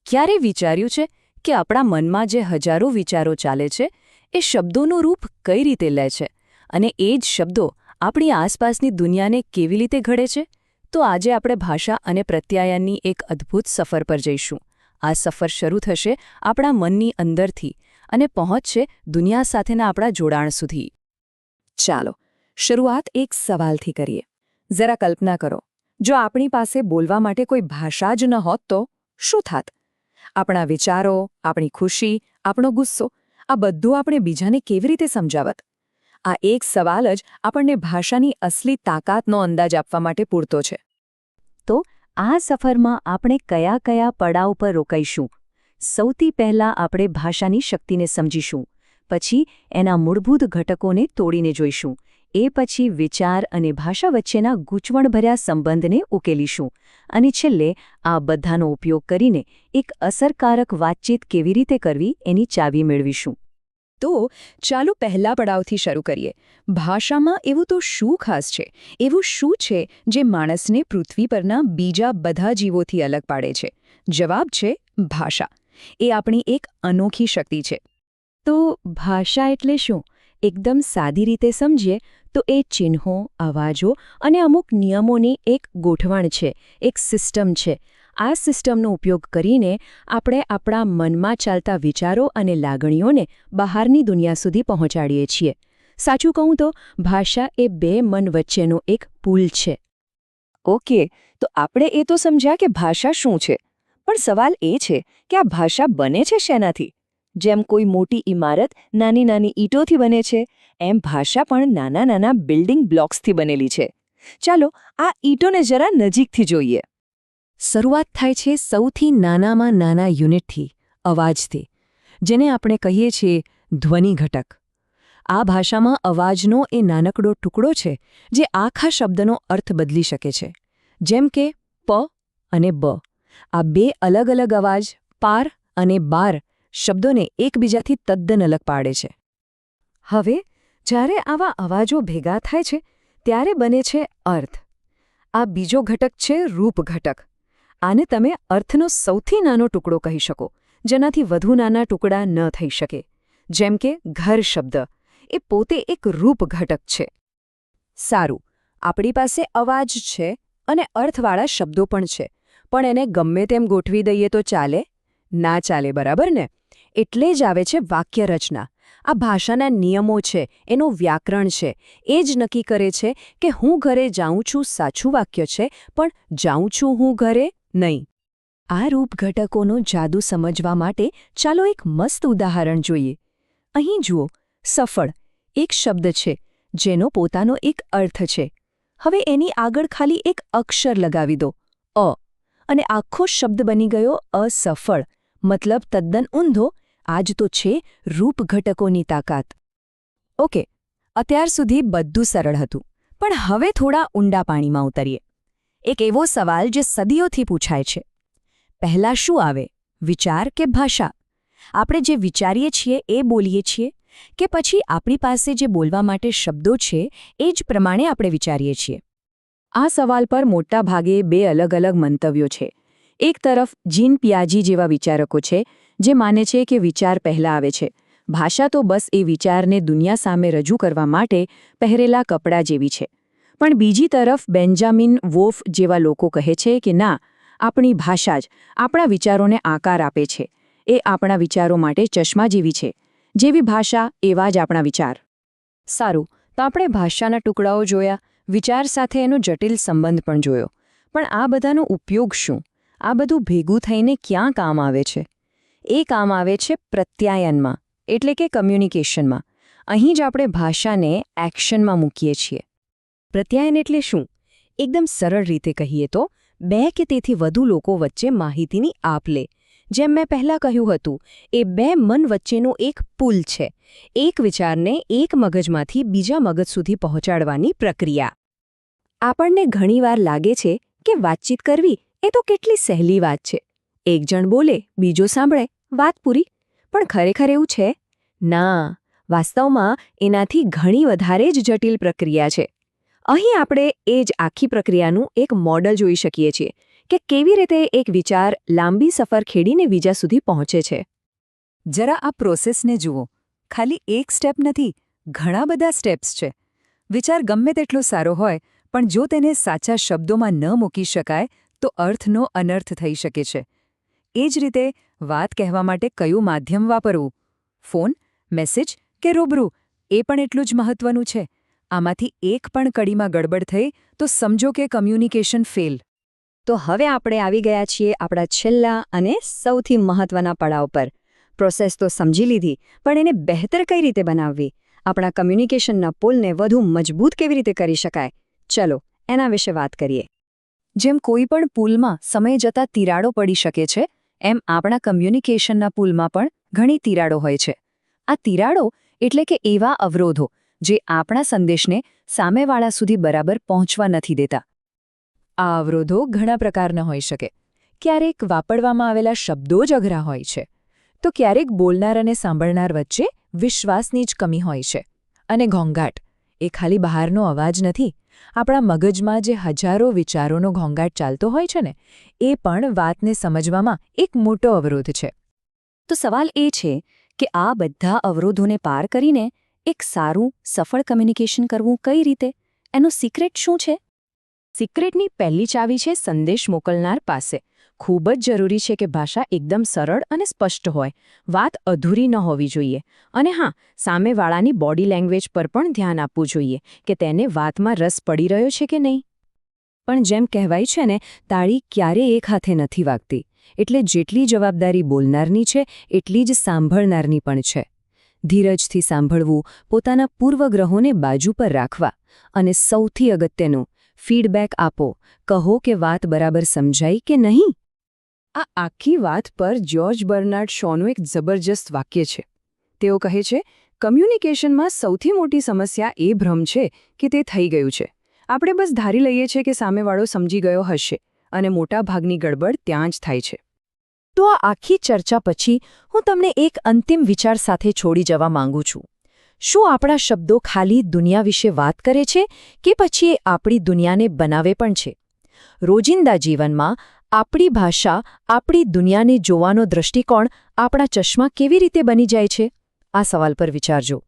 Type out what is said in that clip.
ક્યારે વિચાર્યું છે કે આપણા મનમાં જે હજારો વિચારો ચાલે છે એ શબ્દોનું રૂપ કઈ રીતે લે છે અને એ જ શબ્દો આપણી આસપાસની દુનિયાને કેવી રીતે ઘડે છે? તો આજે આપણે ભાષા અને પ્રત્યાયનની એક અદ્ભુત સફર પર જઈશું. આ સફર શરૂ થશે આપણા મનની અંદરથી અને પહોંચશે દુનિયા સાથેના આપણા જોડાણ સુધી. ચાલો, શરૂઆત એક સવાલથી કરીએ. જરા કલ્પના કરો, જો આપણી પાસે બોલવા માટે કોઈ ભાષા જ ન હોત તો શું થાત? આપણા વિચારો, આપણી ખુશી, આપણો ગુસ્સો, આ બધું આપણે બીજાને કેવી રીતે સમજાવત? આ એક સવાલ જ આપણને ભાષાની અસલી તાકાતનો અંદાજ આપવા માટે પૂરતો છે. તો આ સફરમાં આપણે કયા કયા પડાવ પર રોકાઈશું? સૌથી પહેલાં આપણે ભાષાની શક્તિને સમજીશું, પછી એના મૂળભૂત ઘટકોને તોડીને જોઈશું, એ પછી વિચાર અને ભાષા વચ્ચેના ગૂંચવણભર્યા સંબંધને ઉકેલીશું, અને છેલ્લે આ બધાનો ઉપયોગ કરીને એક અસરકારક વાતચીત કેવી રીતે કરવી એની ચાવી મેળવીશું. તો ચાલો પહેલા પડાવથી શરૂ કરીએ. ભાષામાં એવું તો શું ખાસ છે? એવું શું છે જે માણસને પૃથ્વી પરના બીજા બધા જીવોથી અલગ પાડે છે? જવાબ છે ભાષા. એ આપણી એક અનોખી શક્તિ છે. તો ભાષા એટલે શું? એકદમ સાદી રીતે સમજીએ તો એ ચિહ્નો, અવાજો અને અમુક નિયમોની એક ગોઠવણ છે, એક સિસ્ટમ છે. આ સિસ્ટમનો ઉપયોગ કરીને આપણે આપણા મનમાં ચાલતા વિચારો અને લાગણીઓને બહારની દુનિયા સુધી પહોંચાડીએ છીએ. સાચું કહું તો ભાષા એ બે મન વચ્ચેનો એક પુલ છે. ઓકે, તો આપણે એ તો સમજ્યા કે ભાષા શું છે, પણ સવાલ એ છે કે આ ભાષા બને છે શેનાથી? જેમ કોઈ મોટી ઇમારત નાની નાની ઈંટોથી બને છે, એમ ભાષા પણ નાના નાના બિલ્ડિંગ બ્લોક્સથી બનેલી છે. ચાલો આ ઈંટોને જરા નજીકથી જોઈએ. શરૂઆત થાય છે સૌથી નાનામાં નાના યુનિટથી, અવાજથી, જેને આપણે કહીએ છીએ ધ્વનિ ઘટક. આ ભાષામાં અવાજનો એ નાનકડો ટુકડો છે જે આખા શબ્દનો અર્થ બદલી શકે છે. જેમ કે પ અને બ. આ બે અલગ અલગ અવાજ, પાર અને બાર, શબ્દોને એકબીજાથી તદ્દન અલગ પાડે છે. હવે જ્યારે આવા અવાજો ભેગા થાય છે ત્યારે બને છે અર્થ. આ બીજો ઘટક છે રૂપ ઘટક. આને તમે અર્થનો સૌથી નાનો ટુકડો કહી શકો, જેનાથી વધુ નાના ટુકડા ન થઈ શકે. જેમ કે ઘર શબ્દ, એ પોતે એક રૂપ ઘટક છે. સારું, આપણી પાસે અવાજ છે અને અર્થવાળા શબ્દો પણ છે, પણ એને ગમે તેમ ગોઠવી દઈએ તો ચાલે? ના ચાલે, બરાબર ને? એટલે જ આવે છે વાક્ય રચના. આ ભાષાના નિયમો છે, એનું વ્યાકરણ છે. એ જ નક્કી કરે છે કે હું ઘરે જાઉં છું સાચું વાક્ય છે, પણ જાઉં છું હું ઘરે નહીં. આ રૂપ ઘટકોનો જાદુ સમજવા માટે ચાલો એક મસ્ત ઉદાહરણ જોઈએ. અહીં જુઓ, સફળ એક શબ્દ છે જેનો પોતાનો એક અર્થ છે. હવે એની આગળ ખાલી એક અક્ષર લગાવી દો, અ, અને આખો શબ્દ બની ગયો અસફળ. મતલબ તદ્દન ઊંધો. આ જ તો છે રૂપ ઘટકોની તાકાત. ઓકે, અત્યાર સુધી બધું સરળ હતું, પણ હવે થોડા ઊંડા પાણીમાં ઉતરીએ. એક એવો સવાલ જે સદીઓથી પૂછાય છે. પહેલાં શું આવે, વિચાર કે ભાષા? આપણે જે વિચારીએ છીએ એ બોલીએ છીએ, કે પછી આપણી પાસે જે બોલવા માટે શબ્દો છે એ જ પ્રમાણે આપણે વિચારીએ છીએ? આ સવાલ પર મોટા ભાગે બે અલગ અલગ મંતવ્યો છે. એક તરફ જીન પિયાજી જેવા વિચારકો છે જે માને છે કે વિચાર પહેલાં આવે છે. ભાષા તો બસ એ વિચારને દુનિયા સામે રજૂ કરવા માટે પહેરેલા કપડાં જેવી છે. પણ બીજી તરફ બેન્જામિન વોલ્ફ જેવા લોકો કહે છે કે ના, આપણી ભાષા જ આપણા વિચારોને આકાર આપે છે. એ આપણા વિચારો માટે ચશ્મા જેવી છે. જેવી ભાષા એવા જ આપણા વિચાર. સારું, તો આપણે ભાષાના ટુકડાઓ જોયા, વિચાર સાથે એનો જટિલ સંબંધ પણ જોયો. પણ આ બધાનો ઉપયોગ શું? આ બધું ભેગું થઈને ક્યાં કામ આવે છે? એ કામ આવે છે પ્રત્યાયનમાં, એટલે કે કમ્યુનિકેશનમાં. અહીં જ આપણે ભાષાને એક્શનમાં મૂકીએ છીએ. પ્રત્યાયન એટલે શું? એકદમ સરળ રીતે કહીએ તો બે કે તેથી વધુ લોકો વચ્ચે માહિતીની આપ-લે. જેમ મેં પહેલાં કહ્યું હતું, એ બે મન વચ્ચેનો એક પુલ છે. એક વિચારને એક મગજમાંથી બીજા મગજ સુધી પહોંચાડવાની પ્રક્રિયા. આપણને ઘણીવાર લાગે છે કે વાતચીત કરવી એ તો કેટલી સહેલી વાત છે. એક જણ બોલે, બીજો સાંભળે, વાત પૂરી. પણ ખરેખર એવું છે? ના, વાસ્તવમાં એનાથી ઘણી વધારે જ જટિલ પ્રક્રિયા છે. અહીં આપણે એ જ આખી પ્રક્રિયાનું એક મોડલ જોઈ શકીએ છીએ કે કેવી રીતે એક વિચાર લાંબી સફર ખેડીને બીજા સુધી પહોંચે છે. જરા આ પ્રોસેસને જુઓ. ખાલી એક સ્ટેપ નથી, ઘણા બધા સ્ટેપ્સ છે. વિચાર ગમે તેટલો સારો હોય, પણ જો તેને સાચા શબ્દોમાં ન મૂકી શકાય તો અર્થનો અનર્થ થઈ શકે છે. એ જ રીતે વાત કહેવા માટે કયું માધ્યમ વાપરવું? ફોન, મેસેજ કે રૂબરૂ? એ પણ એટલું જ મહત્વનું છે. આમાંથી એક પણ કડીમાં ગડબડ થઈ તો સમજો કે કમ્યુનિકેશન ફેલ. તો હવે આપણે આવી ગયા છીએ આપણા છેલ્લા અને સૌથી મહત્વના પડાવ પર. પ્રોસેસ તો સમજી લીધી, પણ એને બહેતર કઈ રીતે બનાવવી? આપણા કમ્યુનિકેશનના પુલને વધુ મજબૂત કેવી રીતે કરી શકાય? ચલો એના વિશે વાત કરીએ. જેમ કોઈ પણ પુલમાં સમય જતાં તિરાડો પડી શકે છે, એમ આપણા કમ્યુનિકેશનના પુલમાં પણ ઘણી તિરાડો હોય છે. આ તિરાડો એટલે કે એવા અવરોધો જે આપણા સંદેશને સામેવાળા સુધી બરાબર પહોંચવા નથી દેતા. આ અવરોધો ઘણા પ્રકારના હોઈ શકે. ક્યારેક વાપરવામાં આવેલા શબ્દો જ અઘરા હોય છે, તો ક્યારેક બોલનાર અને સાંભળનાર વચ્ચે વિશ્વાસની જ કમી હોય છે. અને ઘોંઘાટ એ ખાલી બહારનો અવાજ નથી. આપણા મગજમાં જે હજારો વિચારોનો ઘોંઘાટ ચાલતો હોય છે ને, એ પણ વાતને સમજવામાં એક મોટો અવરોધ છે. તો સવાલ એ છે કે આ બધા અવરોધોને પાર કરીને એક સારું, સફળ કમ્યુનિકેશન કરવું કઈ રીતે? એનું સિક્રેટ શું છે? સિક્રેટની પહેલી ચાવી છે સંદેશ મોકલનાર પાસે. ખૂબ જ જરૂરી છે કે ભાષા એકદમ સરળ અને સ્પષ્ટ હોય. વાત અધૂરી ન હોવી જોઈએ. અને હા, સામેવાળાની બોડી લેંગ્વેજ પર પણ ધ્યાન આપવું જોઈએ કે તેને વાતમાં રસ પડી રહ્યો છે કે નહીં. પણ જેમ કહેવાય છે ને, તાળી ક્યારેય એક હાથે નથી વાગતી. એટલે જેટલી જવાબદારી બોલનારની છે, એટલી જ સાંભળનારની પણ છે. ધીરજથી સાંભળવું, પોતાના પૂર્વગ્રહોને બાજુ પર રાખવા, અને સૌથી અગત્યનું, ફીડબેક આપો. કહો કે વાત બરાબર સમજાઈ કે નહીં. આ આખી વાત પર જ્યોર્જ બર્નાર્ડ શોનું એક જબરજસ્ત વાક્ય છે. તેઓ કહે છે, કમ્યુનિકેશનમાં સૌથી મોટી સમસ્યા એ ભ્રમ છે કે તે થઈ ગયું છે. આપણે બસ ધારી લઈએ છીએ કે સામેવાળો સમજી ગયો હશે, અને મોટા ભાગની ગડબડ ત્યાં જ થાય છે. તો આ આખી ચર્ચા પછી હું તમને એક અંતિમ વિચાર સાથે છોડી જવા માંગુ છું. શું આપણા શબ્દો ખાલી દુનિયા વિશે વાત કરે છે, કે પછી એ આપણી દુનિયાને બનાવે પણ છે? રોજિંદા જીવનમાં આપણી ભાષા આપણી દુનિયાને જોવાનો દૃષ્ટિકોણ આપણા ચશ્મા કેવી રીતે બની જાય છે? આ સવાલ પર વિચારજો.